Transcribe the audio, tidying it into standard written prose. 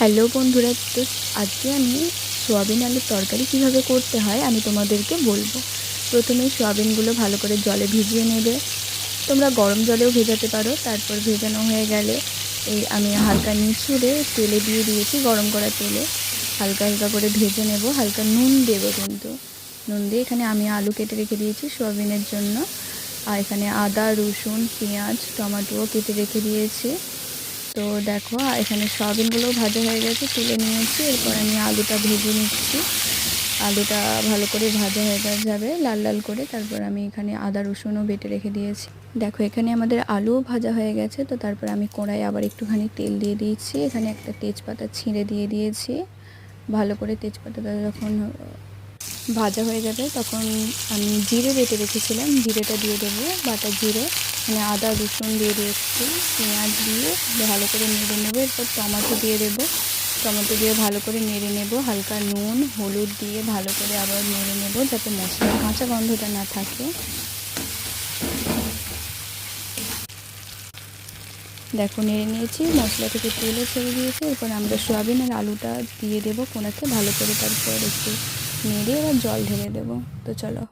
Hello বন্ধুরা, তো আজকে আমি সোয়াবিন আলুর তরকারি কীভাবে করতে হয় আমি তোমাদেরকে বলবো। প্রথমে সোয়াবিনগুলো ভালো করে জলে ভিজিয়ে নেবে। তোমরা গরম জলেও ভেজাতে পারো। তারপর ভেজানো হয়ে গেলে আমি হালকা নিচুড়ে তেলে দিয়ে দিয়েছি, গরম করা তেলে হালকা হালকা করে ভেজে নেব। হালকা নুন দেবো, কিন্তু নুন দিয়ে এখানে আমি আলু কেটে রেখে দিয়েছি সোয়াবিনের জন্য। আর এখানে আদা, রসুন, পেঁয়াজ, টমেটোও কেটে রেখে দিয়েছি। তো দেখো এখানে সয়াবিনগুলো ভাজা হয়ে গেছে, তুলে নিয়েছি। এরপর আমি আলুটা ভেজে নিচ্ছি। আলুটা ভালো করে ভাজা হয়ে যাবে লাল লাল করে। তারপর আমি এখানে আদা রসুনও বেটে রেখে দিয়েছি। দেখো এখানে আমাদের আলুও ভাজা হয়ে গেছে। তো তারপর আমি কড়াই আবার একটুখানি তেল দিয়ে দিয়েছি। এখানে একটা তেজপাতা ছিঁড়ে দিয়ে দিয়েছি। ভালো করে তেজপাতাটা যখন ভাজা হয়ে যাবে তখন আমি জিরে বেটে রেখেছিলাম, জিরেটা দিয়ে দেবো, বাটা জিরে। এখানে আদা রসুন দিয়ে দিয়েছি, পেঁয়াজ দিয়ে ভালো করে নেড়ে নেবো। এরপর টমেটো দিয়ে দেবো, টমেটো দিয়ে ভালো করে নেড়ে নেব। হালকা নুন হলুদ দিয়ে ভালো করে আবার নেড়ে নেব, যাতে মশলার কাঁচা গন্ধটা না থাকে। দেখো নেড়ে নিয়েছি, মশলা থেকে তেলও ছেড়ে দিয়েছে। এরপর আমরা সোয়াবিন আর আলুটা দিয়ে দেবো কোনাতে ভালো করে। তারপর একটু নেড়ে এবার জল ঢেলে দেবো। তো চলো।